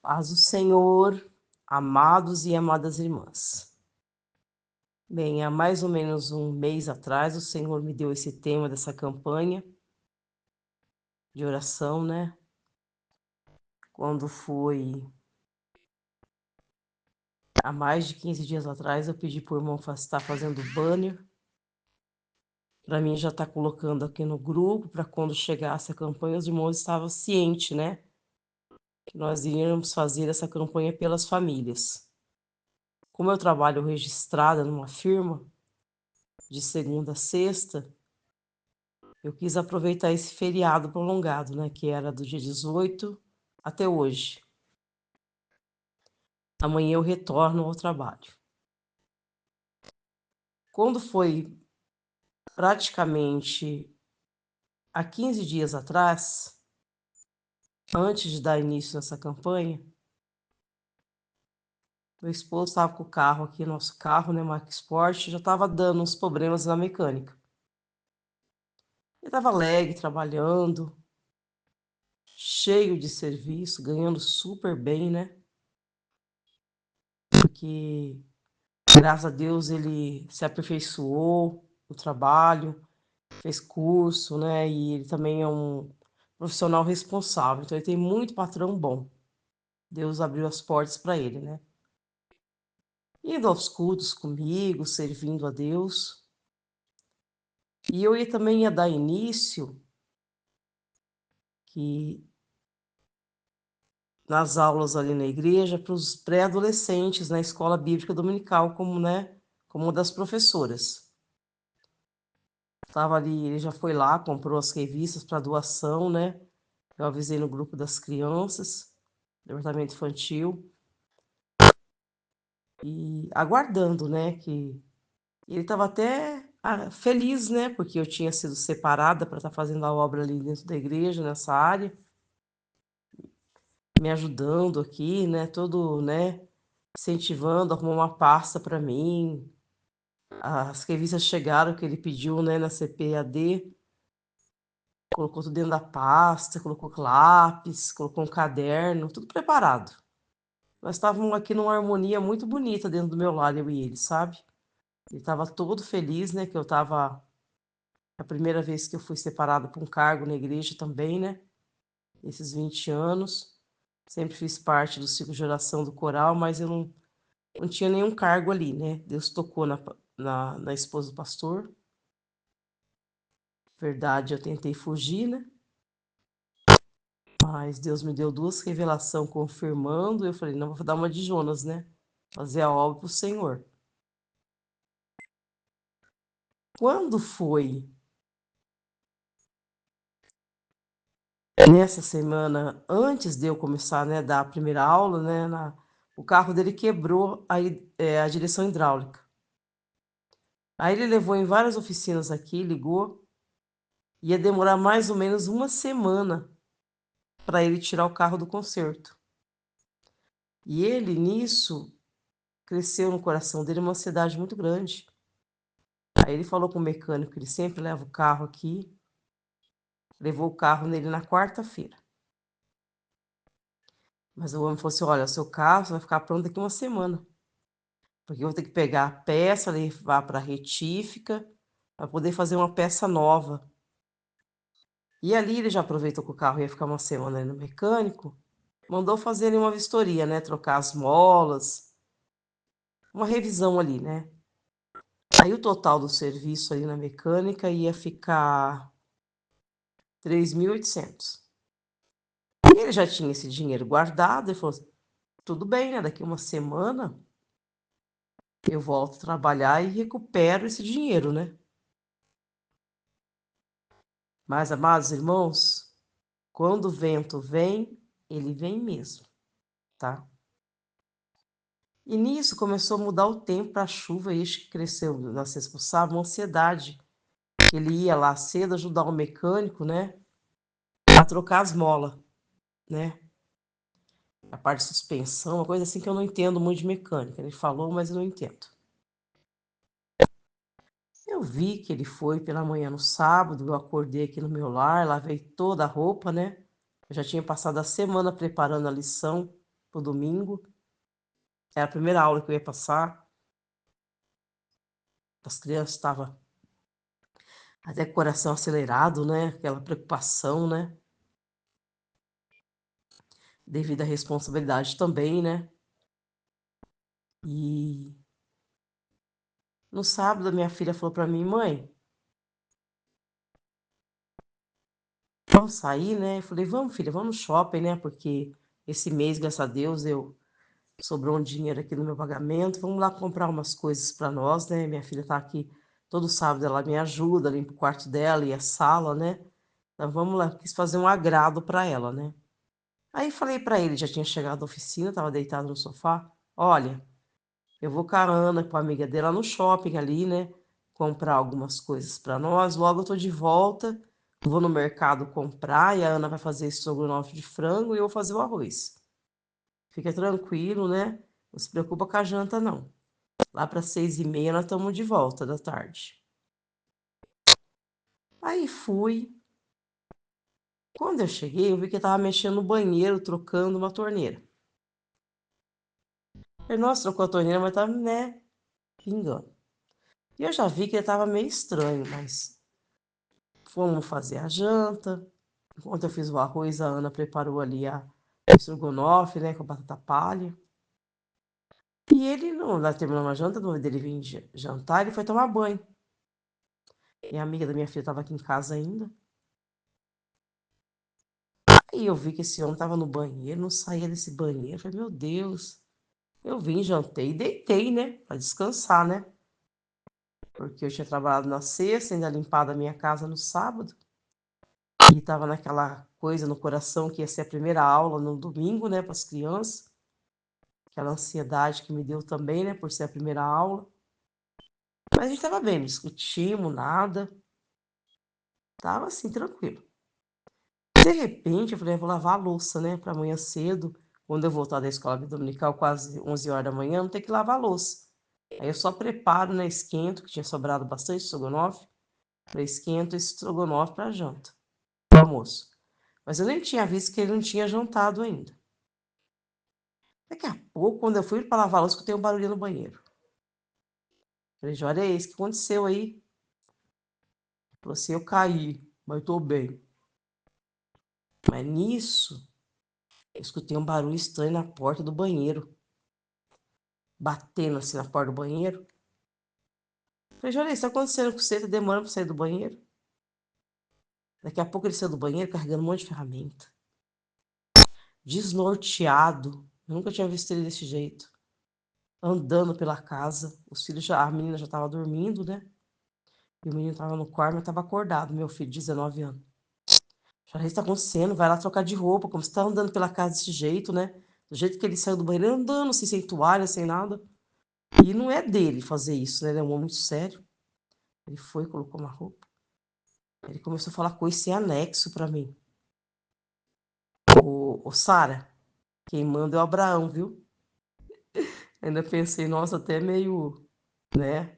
Paz do Senhor, amados e amadas irmãs. Bem, há mais ou menos um mês atrás, o Senhor me deu esse tema dessa campanha de oração, né? Quando foi há mais de 15 dias atrás, eu pedi para o irmão estar fazendo o banner, para mim já estar colocando aqui no grupo, para quando chegasse a campanha, os irmãos estavam cientes, né? Que nós iríamos fazer essa campanha pelas famílias. Como eu trabalho registrada numa firma, de segunda a sexta, eu quis aproveitar esse feriado prolongado, né, que era do dia 18 até hoje. Amanhã eu retorno ao trabalho. Quando foi praticamente há 15 dias atrás, antes de dar início nessa campanha, meu esposo estava com o carro aqui, nosso carro, né, marca Sport, já estava dando uns problemas na mecânica. Ele estava alegre, trabalhando, cheio de serviço, ganhando super bem, né? Porque graças a Deus ele se aperfeiçoou no trabalho, fez curso, né? E ele também é um profissional responsável, então ele tem muito patrão bom. Deus abriu as portas para ele, né? Indo aos cultos comigo, servindo a Deus. E eu também ia dar início que nas aulas ali na igreja para os pré-adolescentes na escola bíblica dominical, como, né, como uma das professoras. Estava ali, ele já foi lá, comprou as revistas para doação, né? Eu avisei no grupo das crianças, departamento infantil, e aguardando, né? Que ele estava até feliz, né? Porque eu tinha sido separada para estar fazendo a obra ali dentro da igreja, nessa área, me ajudando aqui, né? Todo, né? Incentivando, arrumou uma pasta para mim. As revistas chegaram que ele pediu, né? Na CPAD. Colocou tudo dentro da pasta, colocou lápis, colocou um caderno, tudo preparado. Nós estávamos aqui numa harmonia muito bonita dentro do meu lar, eu e ele, sabe? Ele estava todo feliz, né? Que eu estava. A primeira vez que eu fui separada por um cargo na igreja também, né? Esses 20 anos. Sempre fiz parte do ciclo de oração do coral, mas eu não tinha nenhum cargo ali, né? Deus tocou na esposa do pastor. Verdade, eu tentei fugir, né? Mas Deus me deu 2 revelação confirmando, eu falei: "Não, vou dar uma de Jonas, né, fazer a obra para o Senhor". Quando foi nessa semana, antes de eu começar, né, dar a primeira aula, né, o carro dele quebrou a direção hidráulica. Aí ele levou em várias oficinas aqui, ligou, ia demorar mais ou menos uma semana para ele tirar o carro do conserto. E ele, nisso, cresceu no coração dele uma ansiedade muito grande. Aí ele falou com o mecânico que ele sempre leva o carro aqui, levou o carro nele na quarta-feira. Mas o homem falou assim: "Olha, o seu carro vai ficar pronto daqui uma semana, porque eu vou ter que pegar a peça, levar para a retífica, para poder fazer uma peça nova". E ali ele já aproveitou que o carro ia ficar uma semana aí no mecânico, mandou fazer ali uma vistoria, né, trocar as molas, uma revisão ali, né. Aí o total do serviço ali na mecânica ia ficar 3.800. Ele já tinha esse dinheiro guardado, ele falou assim: "Tudo bem, né, daqui uma semana eu volto a trabalhar e recupero esse dinheiro, né". Mas, amados irmãos, quando o vento vem, ele vem mesmo, tá. E nisso começou a mudar o tempo para a chuva, e isso que cresceu na sexta para o sábado, uma ansiedade, que ele ia lá cedo ajudar o mecânico, né, a trocar as molas, né, a parte de suspensão, uma coisa assim que eu não entendo muito de mecânica, ele falou, mas eu não entendo. Eu vi que ele foi pela manhã no sábado, eu acordei aqui no meu lar, lavei toda a roupa, né, eu já tinha passado a semana preparando a lição, pro domingo. Era a primeira aula que eu ia passar. As crianças estavam até com o coração acelerado, né? Aquela preocupação, né? Devido à responsabilidade também, né? E no sábado, a minha filha falou para mim, mãe, vamos sair, né? Eu falei, vamos, filha, vamos no shopping, né? Porque esse mês, graças a Deus, sobrou um dinheiro aqui no meu pagamento. Vamos lá comprar umas coisas para nós, né? Minha filha tá aqui todo sábado, ela me ajuda, limpa o quarto dela e a sala, né? Então vamos lá, quis fazer um agrado para ela, né? Aí falei para ele, já tinha chegado da oficina, tava deitado no sofá. Olha, eu vou com a Ana, com a amiga dela no shopping ali, né? Comprar algumas coisas para nós. Logo eu tô de volta. Vou no mercado comprar e a Ana vai fazer estrogonofe de frango e eu vou fazer o arroz. Fica tranquilo, né? Não se preocupa com a janta, não. Lá para 6h30 nós estamos de volta da tarde. Aí fui. Quando eu cheguei, eu vi que ele tava mexendo no banheiro, trocando uma torneira. Falei, nossa, trocou a torneira, mas tá, né, pingando. E eu já vi que ele tava meio estranho, mas fomos fazer a janta. Enquanto eu fiz o arroz, a Ana preparou ali a estrogonofe, né, com batata palha. E ele, não, lá terminou a janta, no dele vir jantar, ele foi tomar banho. E a amiga da minha filha estava aqui em casa ainda. Aí eu vi que esse homem estava no banheiro, não saía desse banheiro. Eu falei, meu Deus. Eu vim, jantei e deitei, né, para descansar, né? Porque eu tinha trabalhado na sexta, ainda limpado a minha casa no sábado. E estava naquela coisa no coração que ia ser a primeira aula no domingo, né, para as crianças. Aquela ansiedade que me deu também, né, por ser a primeira aula. Mas a gente estava bem, não discutimos nada. Tava assim, tranquilo. De repente, eu falei, vou lavar a louça, né, para amanhã cedo, quando eu voltar da escola dominical, quase 11 horas da manhã, não ter que lavar a louça. Aí eu só preparo, né, esquento, que tinha sobrado bastante estrogonofe, para esquento esse estrogonofe para janta, para almoço. Mas eu nem tinha visto que ele não tinha jantado ainda. Daqui a pouco, quando eu fui para lavar a louça, escutei um barulho no banheiro. Falei, olha isso, o que aconteceu aí? Ele falou assim, eu caí, mas estou bem. Mas nisso, eu escutei um barulho estranho na porta do banheiro, batendo assim na porta do banheiro. Falei, olha isso, tá acontecendo com você, tá demorando para sair do banheiro? Daqui a pouco ele saiu do banheiro carregando um monte de ferramenta. Desnorteado. Eu nunca tinha visto ele desse jeito. Andando pela casa. Os filhos já, a menina já estava dormindo, né? E o menino estava no quarto, mas estava acordado, meu filho, 19 anos. Já está acontecendo, vai lá trocar de roupa, como você tá andando pela casa desse jeito, né? Do jeito que ele saiu do banheiro, andando assim, sem toalha, sem nada. E não é dele fazer isso, né? Ele é um homem muito sério. Ele foi, colocou uma roupa. Ele começou a falar coisa sem anexo pra mim. Ô Sara, quem manda é o Abraão, viu? Ainda pensei, nossa, até meio, né,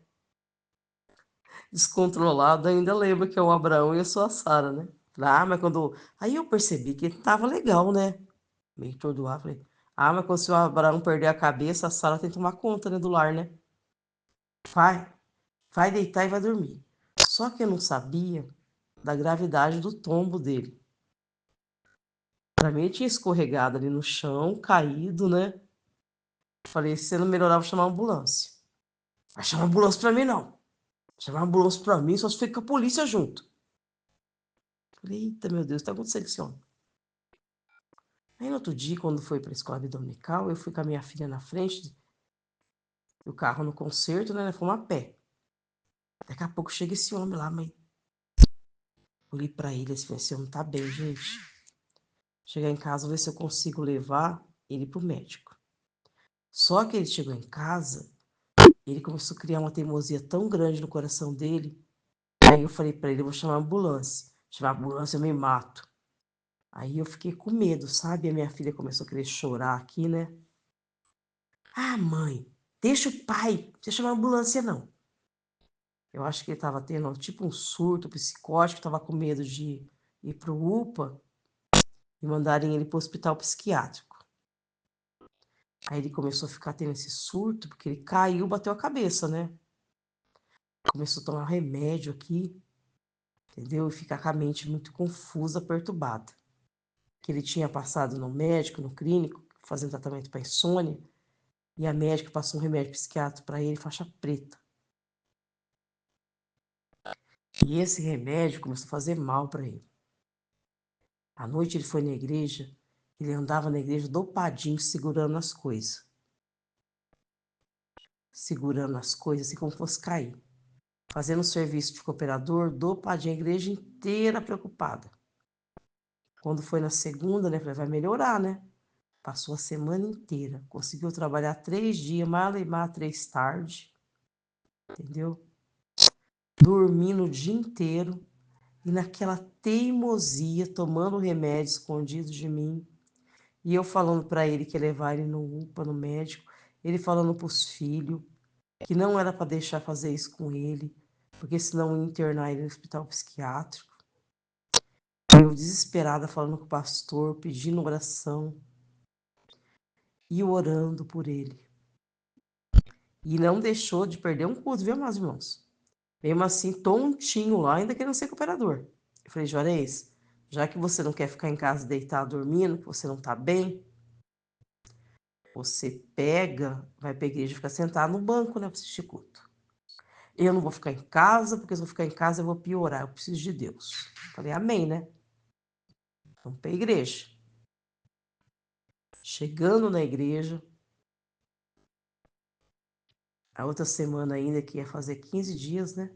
descontrolado. Ainda lembro que é o Abraão e eu sou a Sara, né? Ah, mas quando. Aí eu percebi que tava legal, né? Meio tordoado. Falei, ah, mas quando o Abraão perder a cabeça, a Sara tem que tomar conta, né, do lar, né? Vai, vai deitar e vai dormir. Só que eu não sabia da gravidade do tombo dele. Pra mim, ele tinha escorregado ali no chão, caído, né? Falei, se não melhorar, vou chamar uma ambulância. Vai chamar uma ambulância pra mim, não. Chamar uma ambulância pra mim, só se fica com a polícia junto. Falei, eita, meu Deus, tá acontecendo com esse homem? Aí no outro dia, quando foi pra escola dominical, eu fui com a minha filha na frente, o carro no concerto, né? Nós fomos a pé. Daqui a pouco chega esse homem lá, mas olhei pra ele assim, esse homem tá bem, gente. Chegar em casa, vou ver se eu consigo levar ele pro médico. Só que ele chegou em casa, ele começou a criar uma teimosia tão grande no coração dele. Aí eu falei pra ele, eu vou chamar a ambulância. Chamar a ambulância, eu me mato. Aí eu fiquei com medo, sabe? A minha filha começou a querer chorar aqui, né? Ah, mãe, deixa o pai, não precisa chamar a ambulância, não. Eu acho que ele estava tendo tipo um surto psicótico, estava com medo de ir pro UPA e mandarem ele para o hospital psiquiátrico. Aí ele começou a ficar tendo esse surto, porque ele caiu, bateu a cabeça, né? Começou a tomar remédio aqui, entendeu? E ficar com a mente muito confusa, perturbada. Que ele tinha passado no médico, no clínico, fazendo tratamento para insônia, e a médica passou um remédio psiquiátrico para ele, faixa preta. E esse remédio começou a fazer mal para ele. À noite ele foi na igreja, ele andava na igreja dopadinho, segurando as coisas. Segurando as coisas, assim como fosse cair. Fazendo o serviço de cooperador, dopadinho, a igreja inteira preocupada. Quando foi na segunda, né, falei, vai melhorar, né? Passou a semana inteira, conseguiu trabalhar 3 dias, malemar 3 tarde, entendeu? Dormindo o dia inteiro e naquela teimosia, tomando remédio escondido de mim. E eu falando para ele que ia levar ele no UPA, no médico, ele falando para os filhos que não era para deixar fazer isso com ele, porque senão ia internar ele no hospital psiquiátrico. Eu desesperada falando com o pastor, pedindo oração e orando por ele. E não deixou de perder um culto, viu, meus irmãos? Mesmo assim, tontinho lá, ainda querendo ser cooperador. Eu falei, Juarez, já que você não quer ficar em casa deitado dormindo, que você não tá bem, você pega, vai pra igreja e fica sentado no banco, né, pra assistir culto. Eu não vou ficar em casa, porque se eu ficar em casa eu vou piorar, eu preciso de Deus. Falei, amém, né? Vamos pra igreja. Chegando na igreja, a outra semana ainda, que ia fazer 15 dias, né?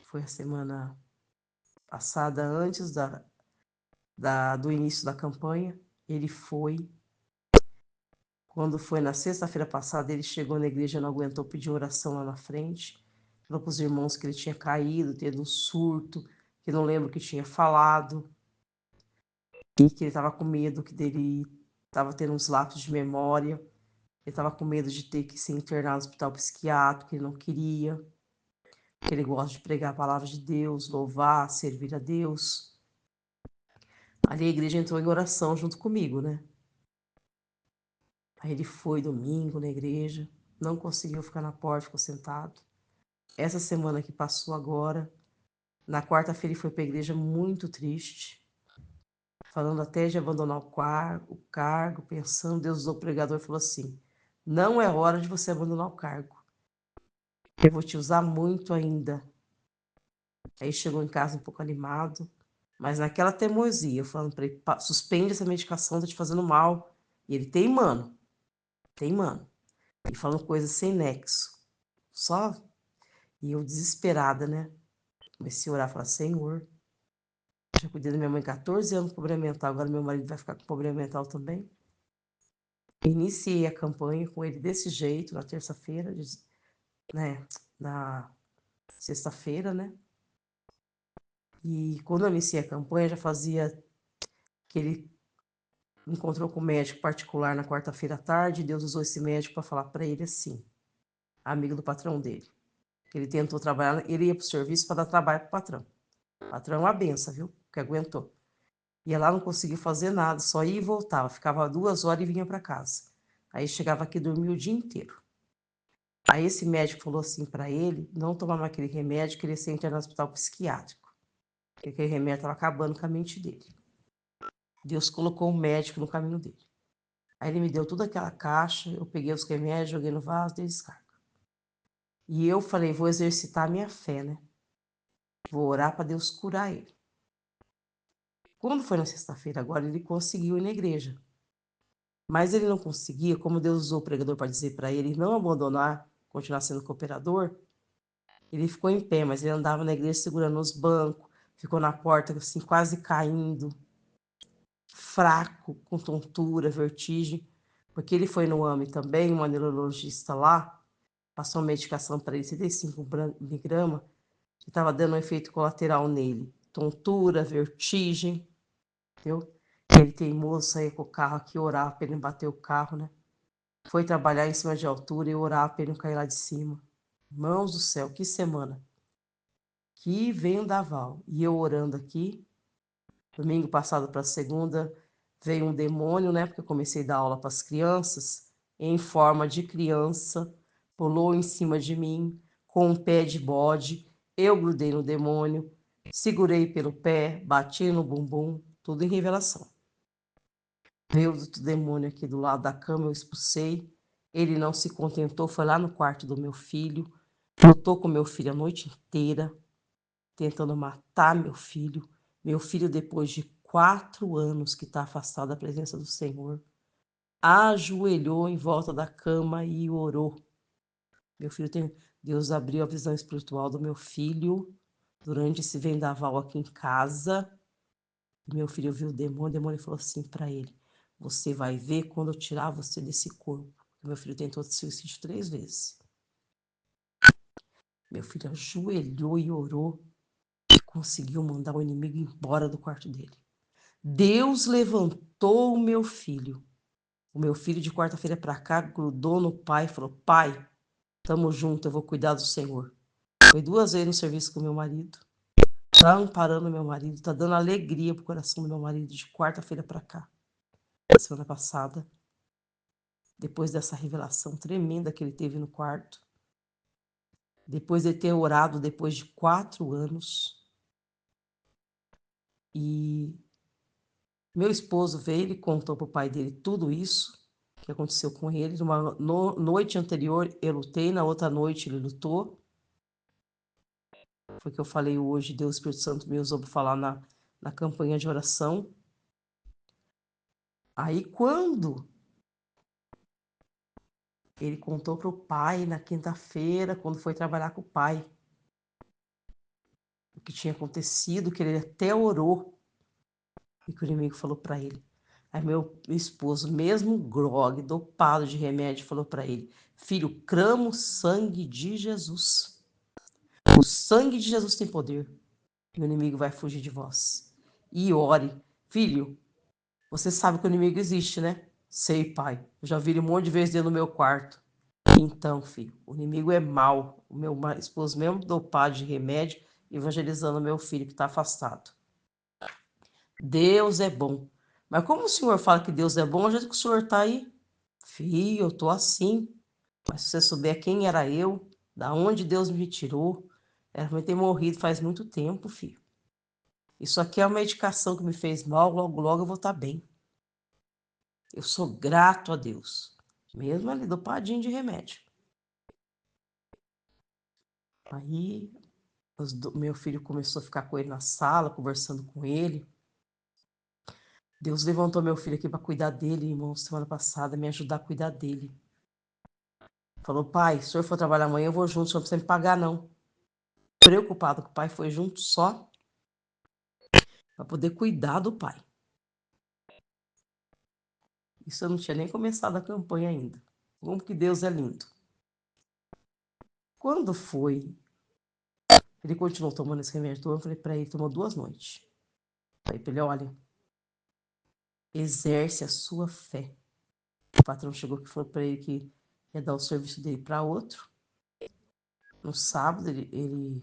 Foi a semana passada, antes do início da campanha. Ele foi. Quando foi na sexta-feira passada, ele chegou na igreja, não aguentou pedir oração lá na frente. Falou para os irmãos que ele tinha caído, tendo um surto, que não lembro o que tinha falado. E que ele estava com medo, que dele estava tendo uns lapsos de memória. Ele estava com medo de ter que se internar no hospital psiquiátrico, que ele não queria. Que ele gosta de pregar a palavra de Deus, louvar, servir a Deus. Ali a igreja entrou em oração junto comigo, né? Aí ele foi domingo na igreja, não conseguiu ficar na porta, ficou sentado. Essa semana que passou agora, na quarta-feira ele foi para a igreja muito triste, falando até de abandonar o cargo, pensando, Deus usou o pregador e falou assim, não é hora de você abandonar o cargo, eu vou te usar muito ainda. Aí chegou em casa um pouco animado, mas naquela teimosia, falando para ele, suspende essa medicação, tá te fazendo mal. E ele teimando, e falando coisas sem nexo. Só, e eu desesperada, né? Comecei a orar, falar, Senhor, já cuidei da minha mãe 14 anos com problema mental, agora meu marido vai ficar com problema mental também. Iniciei a campanha com ele desse jeito, na terça-feira, né? Na sexta-feira, né? E quando eu iniciei a campanha, já fazia que ele encontrou com um médico particular na quarta-feira à tarde, e Deus usou esse médico para falar para ele assim, amigo do patrão dele. Ele tentou trabalhar, ele ia para o serviço para dar trabalho para o patrão. O patrão é uma benção, viu? Que aguentou. Ia lá, não conseguiu fazer nada, só ia e voltava. Ficava 2 horas e vinha para casa. Aí chegava aqui e dormia o dia inteiro. Aí esse médico falou assim para ele, não tomar mais aquele remédio, que ele ia ser internado no hospital psiquiátrico. Porque aquele remédio estava acabando com a mente dele. Deus colocou um médico no caminho dele. Aí ele me deu toda aquela caixa, eu peguei os remédios, joguei no vaso, dei descarga. E eu falei, vou exercitar a minha fé, né? Vou orar para Deus curar ele. Quando foi na sexta-feira agora, ele conseguiu ir na igreja. Mas ele não conseguia, como Deus usou o pregador para dizer para ele não abandonar, continuar sendo cooperador, ele ficou em pé, mas ele andava na igreja segurando os bancos, ficou na porta assim, quase caindo, fraco, com tontura, vertigem, porque ele foi no AME também, uma neurologista lá, passou uma medicação para ele, 75 miligramas, que estava dando um efeito colateral nele, tontura, vertigem, entendeu? Ele teimoso, saía com o carro aqui, orava para ele não bater o carro, né? Foi trabalhar em cima de altura e orar para ele não cair lá de cima. Mãos do céu, que semana! Que vendaval! E eu orando aqui, domingo passado para segunda, veio um demônio, né? Porque eu comecei a dar aula para as crianças, em forma de criança, pulou em cima de mim com um pé de bode. Eu grudei no demônio, segurei pelo pé, bati no bumbum, tudo em revelação. Veio outro demônio aqui do lado da cama, eu expulsei. Ele não se contentou, foi lá no quarto do meu filho, lutou com meu filho a noite inteira, tentando matar meu filho. Meu filho, depois de 4 anos que está afastado da presença do Senhor, ajoelhou em volta da cama e orou. Meu filho tem... Deus abriu a visão espiritual do meu filho durante esse vendaval aqui em casa. Meu filho viu o demônio falou assim para ele: você vai ver quando eu tirar você desse corpo. Meu filho tentou suicídio 3 vezes. Meu filho ajoelhou e orou e conseguiu mandar o inimigo embora do quarto dele. Deus levantou o meu filho. O meu filho de quarta-feira para cá grudou no pai e falou: pai, tamo junto, eu vou cuidar do Senhor. Foi 2 vezes no serviço com meu marido, tá amparando meu marido, tá dando alegria pro coração do meu marido de quarta-feira para cá. Semana passada, depois dessa revelação tremenda que ele teve no quarto, depois de ter orado depois de 4 anos, e meu esposo veio e contou pro pai dele tudo isso que aconteceu com ele. Numa noite anterior eu lutei, na outra noite ele lutou. Foi o que eu falei hoje, Deus Espírito Santo me usou para falar na campanha de oração. Aí quando ele contou para o pai na quinta-feira, quando foi trabalhar com o pai, o que tinha acontecido, que ele até orou, e que o inimigo falou para ele. Aí meu esposo, mesmo grogue, dopado de remédio, falou para ele: filho, clama o sangue de Jesus. O sangue de Jesus tem poder. E o inimigo vai fugir de vós. E ore. Filho, você sabe que o inimigo existe, né? Sei, pai. Eu já vi ele um monte de vezes dentro do meu quarto. Então, filho, o inimigo é mau. O meu esposo mesmo dopado de remédio, evangelizando meu filho que está afastado. Deus é bom. Mas como o senhor fala que Deus é bom, a gente que o senhor está aí? Filho, eu tô assim. Mas se você souber quem era eu, da onde Deus me tirou, era pra eu ter morrido faz muito tempo, filho. Isso aqui é uma medicação que me fez mal, logo, logo eu vou estar bem. Eu sou grato a Deus, mesmo ali dopadinho de remédio. Aí, meu filho começou a ficar com ele na sala, conversando com ele. Deus levantou meu filho aqui para cuidar dele, irmão, semana passada, me ajudar a cuidar dele. Falou: pai, se o senhor for trabalhar amanhã, eu vou junto, o senhor não precisa me pagar, não. Preocupado que o pai foi junto só para poder cuidar do pai. Isso eu não tinha nem começado a campanha ainda. Como que Deus é lindo. Quando foi, ele continuou tomando esse remédio, eu falei para ele, tomou 2 noites. Falei para ele: olha, exerce a sua fé. O patrão chegou aqui e falou para ele que ia dar o serviço dele para outro. No sábado, ele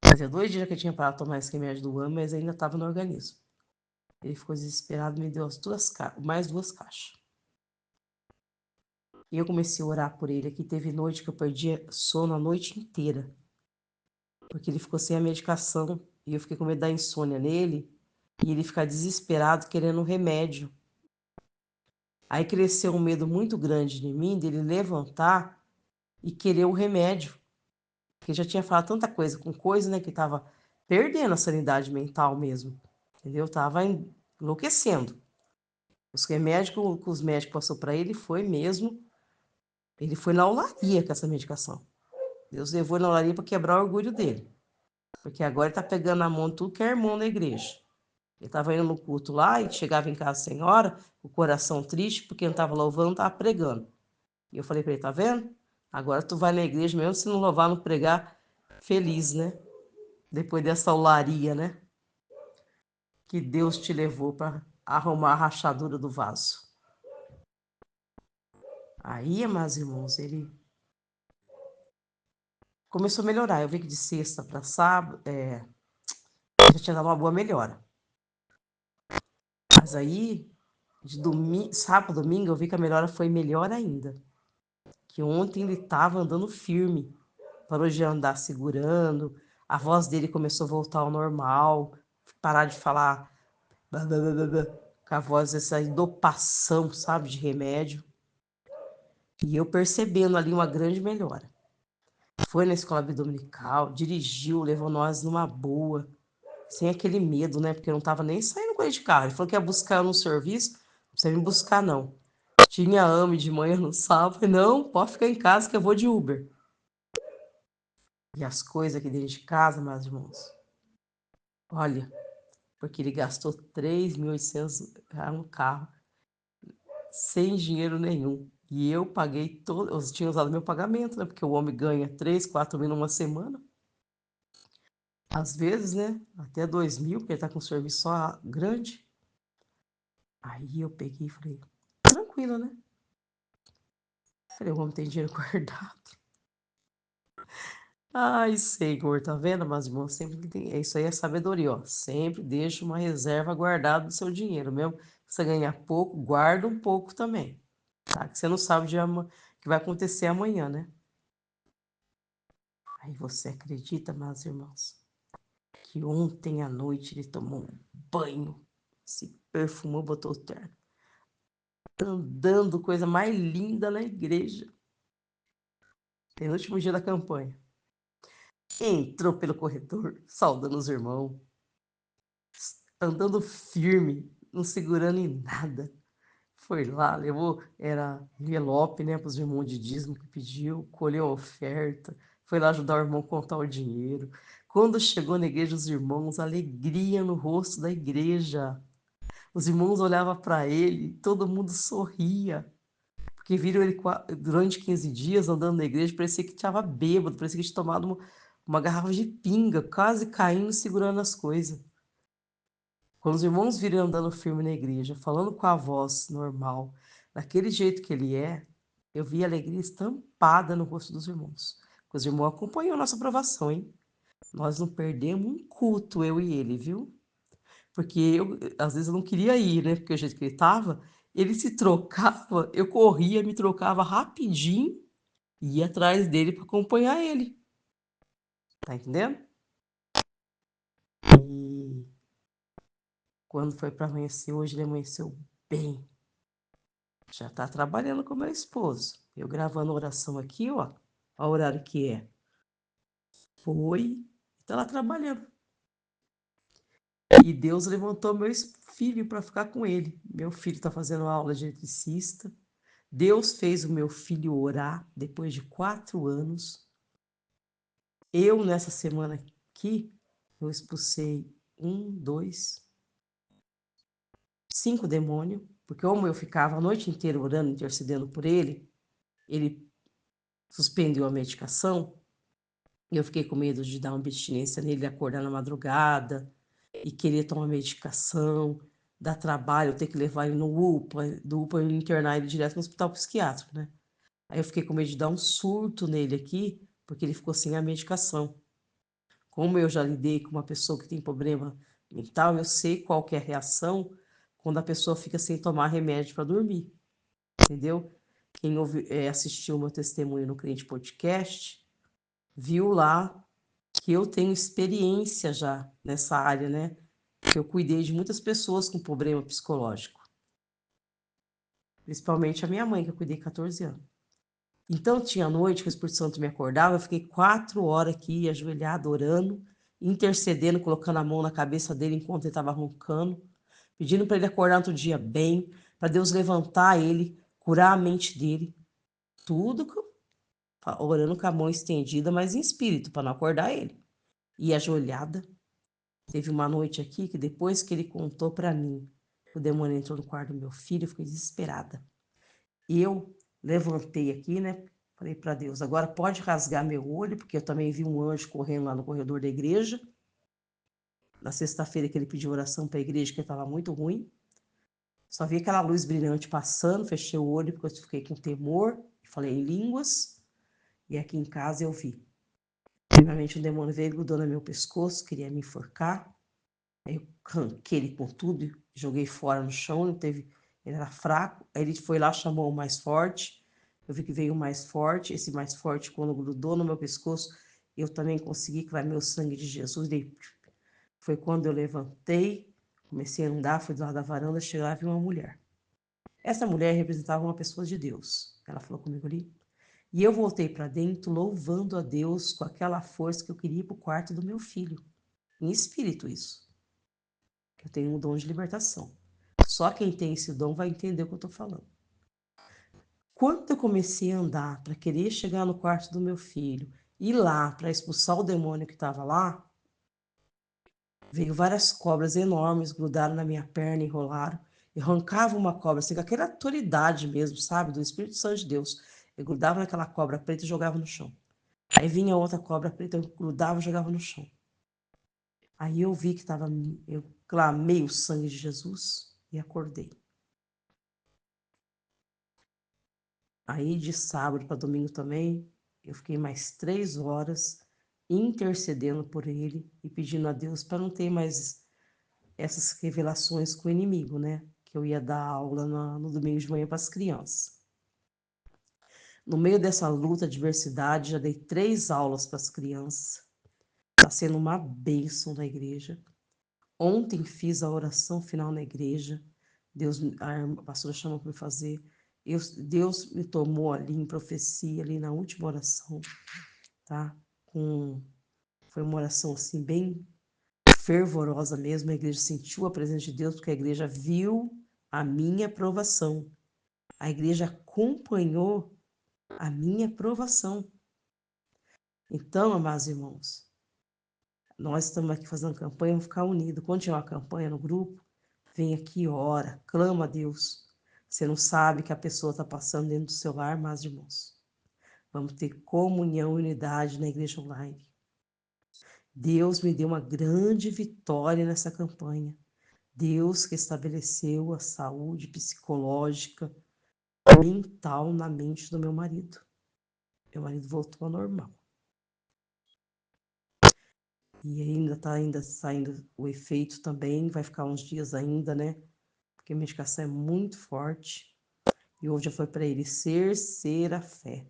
fazia 2 dias que ele tinha parado de tomar esse remédio do ano, mas ainda estava no organismo. Ele ficou desesperado e me deu mais 2 caixas. E eu comecei a orar por ele aqui. Teve noite que eu perdia sono a noite inteira, porque ele ficou sem a medicação e eu fiquei com medo da insônia nele e ele ficar desesperado querendo um remédio. Aí cresceu um medo muito grande em mim dele levantar e querer o remédio. Porque já tinha falado tanta coisa com coisa, né, que tava perdendo a sanidade mental mesmo, entendeu? Tava enlouquecendo. Os remédios que os médicos passou para ele foi mesmo, ele foi na olaria com essa medicação. Deus levou na olaria para quebrar o orgulho dele. Porque agora ele tá pegando na mão tudo que é irmão na igreja. Ele tava indo no culto lá e chegava em casa sem hora, o coração triste, porque não tava louvando, não tava pregando. E eu falei para ele: tá vendo? Agora tu vai na igreja mesmo se não louvar, não pregar, feliz, né? Depois dessa olaria, né? Que Deus te levou para arrumar a rachadura do vaso. Aí, meus irmãos, ele começou a melhorar. Eu vi que de sexta para sábado, já tinha dado uma boa melhora. Mas aí, sábado, domingo, eu vi que a melhora foi melhor ainda. Que ontem ele estava andando firme, parou de andar segurando, a voz dele começou a voltar ao normal, parar de falar blá, blá, blá, blá, blá, com a voz dessa endopação, sabe, de remédio. E eu percebendo ali uma grande melhora. Foi na escola dominical, dirigiu, levou nós numa boa, sem aquele medo, né? Porque eu não estava nem saindo com ele de carro. Ele falou que ia buscar eu no serviço, não precisa me buscar, não. Tinha AME de manhã no sábado, não, pode ficar em casa que eu vou de Uber. E as coisas aqui dentro de casa, meus irmãos, olha, porque ele gastou 3.800 no carro, sem dinheiro nenhum. E eu paguei todo, eu tinha usado meu pagamento, né? Porque o homem ganha 3, 4 mil numa semana. Às vezes, né? Até 2.000, porque ele tá com um serviço só grande. Aí eu peguei e falei, tranquilo, né? Falei, o homem tem dinheiro guardado. Ai, Senhor, tá vendo, meus irmãos? Sempre tem, isso aí é sabedoria, ó. Sempre deixa uma reserva guardada do seu dinheiro, mesmo que você ganhar pouco, guarda um pouco também, tá? Que você não sabe o que vai acontecer amanhã, né? Aí você acredita, meus irmãos, que ontem à noite ele tomou um banho, se perfumou, botou o terno, andando, coisa mais linda na igreja. Penúltimo dia da campanha. Entrou pelo corredor, saudando os irmãos, andando firme, não segurando em nada. Foi lá, levou, era envelope, né, para os irmãos de dízimo que pediu, colheu a oferta, foi lá ajudar o irmão a contar o dinheiro. Quando chegou na igreja, os irmãos, alegria no rosto da igreja. Os irmãos olhavam para ele, todo mundo sorria, porque viram ele durante 15 dias andando na igreja, parecia que estava bêbado, parecia que tinha tomado uma garrafa de pinga, quase caindo, segurando as coisas. Quando os irmãos viram ele andando firme na igreja, falando com a voz normal, daquele jeito que ele é, eu vi a alegria estampada no rosto dos irmãos. Porque os irmãos acompanhou a nossa aprovação, hein? Nós não perdemos um culto, eu e ele, viu? Porque eu, às vezes, eu não queria ir, né? Porque o jeito que ele estava, ele se trocava, eu corria, me trocava rapidinho e ia atrás dele para acompanhar ele. Tá entendendo? E quando foi para amanhecer, hoje ele amanheceu bem. Já tá trabalhando com meu esposo. Eu gravando oração aqui, ó. Olha o horário que é. Foi. Tá lá trabalhando. E Deus levantou meu filho para ficar com ele. Meu filho está fazendo aula de eletricista. Deus fez o meu filho orar depois de 4 anos. Eu, nessa semana aqui, eu expulsei 1, 2, 5 demônios. Porque como eu ficava a noite inteira orando, intercedendo por ele, ele suspendeu a medicação. Eu fiquei com medo de dar uma abstinência nele, acordar na madrugada e querer tomar medicação, dar trabalho, ter que levar ele no UPA, do UPA eu internar ele direto no hospital psiquiátrico, né? Aí eu fiquei com medo de dar um surto nele aqui, porque ele ficou sem a medicação. Como eu já lidei com uma pessoa que tem problema mental, eu sei qual que é a reação quando a pessoa fica sem tomar remédio para dormir, entendeu? Quem assistiu o meu testemunho no Crente Podcast, viu lá que eu tenho experiência já nessa área, né? Que eu cuidei de muitas pessoas com problema psicológico. Principalmente a minha mãe, que eu cuidei 14 anos. Então, tinha noite que o Espírito Santo me acordava, eu fiquei 4 horas aqui, ajoelhado, orando, intercedendo, colocando a mão na cabeça dele enquanto ele estava roncando, pedindo para ele acordar outro dia bem, para Deus levantar ele, curar a mente dele. Tudo orando com a mão estendida, mas em espírito, para não acordar ele. E ajoelhada. Teve uma noite aqui que depois que ele contou para mim, o demônio entrou no quarto do meu filho, eu fiquei desesperada. Eu levantei aqui, né? Falei para Deus, agora pode rasgar meu olho, porque eu também vi um anjo correndo lá no corredor da igreja. Na sexta-feira que ele pediu oração para a igreja, que estava muito ruim. Só vi aquela luz brilhante passando, fechei o olho porque eu fiquei com temor, falei em línguas, e aqui em casa eu vi. Primeiramente um demônio veio, grudou no meu pescoço, queria me enforcar. Aí eu arranquei ele com tudo, joguei fora no chão, ele era fraco, aí ele foi lá, chamou o mais forte, eu vi que veio o mais forte, esse mais forte quando grudou no meu pescoço, eu também consegui, que vai meu sangue de Jesus, foi quando eu levantei, comecei a andar, fui do lado da varanda, cheguei lá e vi uma mulher. Essa mulher representava uma pessoa de Deus, ela falou comigo ali, e eu voltei para dentro louvando a Deus com aquela força que eu queria ir para o quarto do meu filho, em espírito isso. Eu tenho um dom de libertação. Só quem tem esse dom vai entender o que eu estou falando. Quando eu comecei a andar para querer chegar no quarto do meu filho, ir lá para expulsar o demônio que estava lá, veio várias cobras enormes, grudaram na minha perna, enrolaram. Eu arrancava uma cobra, assim, com aquela autoridade mesmo, sabe? Do Espírito Santo de Deus. Eu grudava naquela cobra preta e jogava no chão. Aí vinha outra cobra preta, eu grudava e jogava no chão. Aí eu vi que estava, eu clamei o sangue de Jesus e acordei. Aí de sábado para domingo também, eu fiquei mais 3 horas intercedendo por ele e pedindo a Deus para não ter mais essas revelações com o inimigo, né? Que eu ia dar aula no domingo de manhã para as crianças. No meio dessa luta, adversidade, já dei 3 aulas para as crianças. Está sendo uma bênção na igreja. Ontem fiz a oração final na igreja. A pastora chamou para fazer. Deus me tomou ali em profecia, ali na última oração, tá? Foi uma oração assim, bem fervorosa mesmo. A igreja sentiu a presença de Deus, porque a igreja viu a minha aprovação. A igreja acompanhou a minha aprovação. Então, amados irmãos, nós estamos aqui fazendo campanha, vamos ficar unidos. Quando tiver uma campanha no grupo, vem aqui, ora, clama a Deus. Você não sabe que a pessoa está passando dentro do seu lar, mas irmãos, vamos ter comunhão e unidade na igreja online. Deus me deu uma grande vitória nessa campanha. Deus que estabeleceu a saúde psicológica, mental na mente do meu marido. Meu marido voltou ao normal. E ainda está saindo o efeito também, vai ficar uns dias ainda, né? Porque a medicação é muito forte. E hoje já foi para ele ser a fé.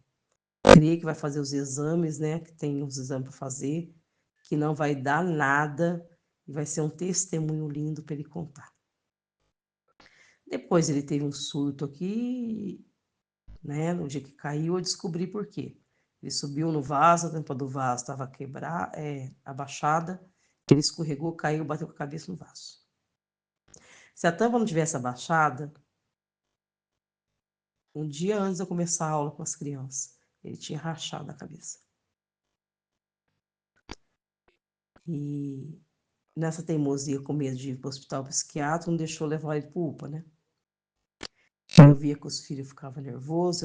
Creio que vai fazer os exames, né? Que tem os exames para fazer, que não vai dar nada e vai ser um testemunho lindo para ele contar. Depois ele teve um surto aqui, né? No dia que caiu, eu descobri por quê. Ele subiu no vaso, a tampa do vaso estava abaixada, ele escorregou, caiu, bateu com a cabeça no vaso. Se a tampa não tivesse abaixada, um dia antes de eu começar a aula com as crianças, ele tinha rachado a cabeça. E nessa teimosia, com medo de ir para o hospital psiquiátrico, não deixou levar ele para o UPA, né? Eu via que os filhos ficavam nervosos,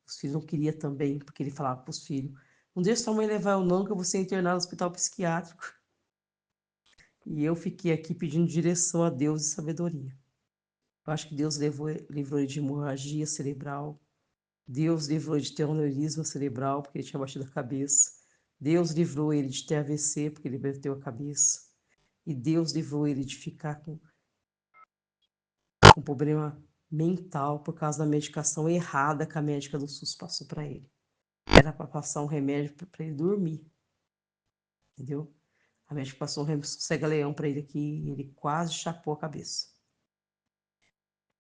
os filhos não queriam também, porque ele falava para os filhos, não deixa sua mãe levar eu não, que eu vou ser internado no hospital psiquiátrico. E eu fiquei aqui pedindo direção a Deus e sabedoria. Eu acho que Deus livrou ele de hemorragia cerebral. Deus livrou ele de ter um aneurisma cerebral, porque ele tinha batido a cabeça. Deus livrou ele de ter AVC, porque ele bateu a cabeça. E Deus livrou ele de ficar com problema mental por causa da medicação errada que a médica do SUS passou para ele. Era para passar um remédio para ele dormir. Entendeu? A médica passou um remédio sossega-leão para ele aqui e ele quase chapou a cabeça.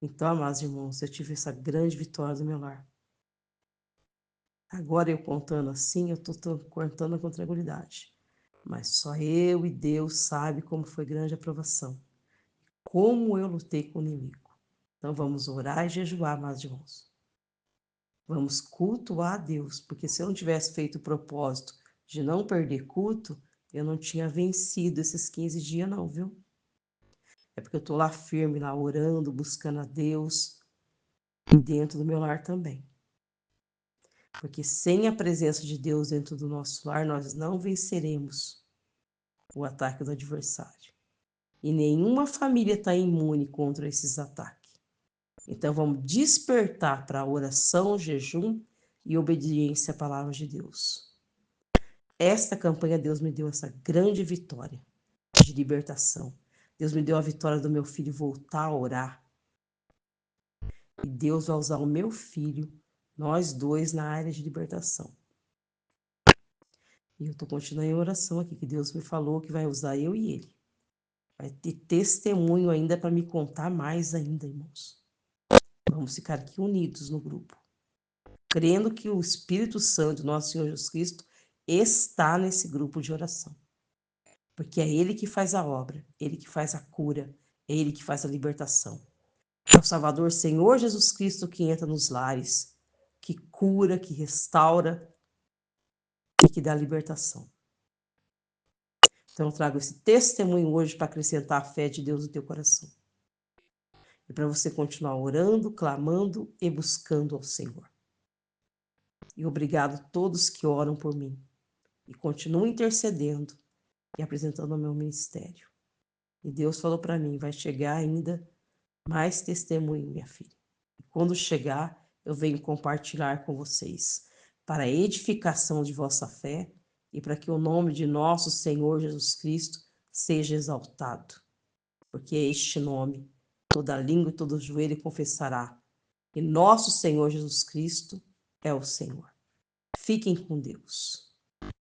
Então, amados irmãos, eu tive essa grande vitória do meu lar. Agora eu contando assim, eu estou contando com tranquilidade. Mas só eu e Deus sabe como foi grande a provação. Como eu lutei com o inimigo. Então vamos orar e jejuar, amados irmãos. Vamos cultuar a Deus, porque se eu não tivesse feito o propósito de não perder culto, eu não tinha vencido esses 15 dias não, viu? É porque eu estou lá firme, lá orando, buscando a Deus, e dentro do meu lar também. Porque sem a presença de Deus dentro do nosso lar, nós não venceremos o ataque do adversário. E nenhuma família está imune contra esses ataques. Então vamos despertar para a oração, jejum e obediência à palavra de Deus. Esta campanha Deus me deu essa grande vitória de libertação. Deus me deu a vitória do meu filho voltar a orar. E Deus vai usar o meu filho, nós dois, na área de libertação. E eu estou continuando em oração aqui, que Deus me falou que vai usar eu e ele. Vai ter testemunho ainda para me contar mais ainda, irmãos. Vamos ficar aqui unidos no grupo, crendo que o Espírito Santo, nosso Senhor Jesus Cristo, está nesse grupo de oração. Porque é Ele que faz a obra, Ele que faz a cura, é Ele que faz a libertação. É o Salvador Senhor Jesus Cristo que entra nos lares, que cura, que restaura e que dá libertação. Então eu trago esse testemunho hoje para acrescentar a fé de Deus no teu coração. E para você continuar orando, clamando e buscando ao Senhor. E obrigado a todos que oram por mim e continuam intercedendo e apresentando o meu ministério. E Deus falou para mim, vai chegar ainda mais testemunho, minha filha. E quando chegar, eu venho compartilhar com vocês para a edificação de vossa fé e para que o nome de nosso Senhor Jesus Cristo seja exaltado. Porque é este nome, toda língua e todo joelho confessará que nosso Senhor Jesus Cristo é o Senhor. Fiquem com Deus.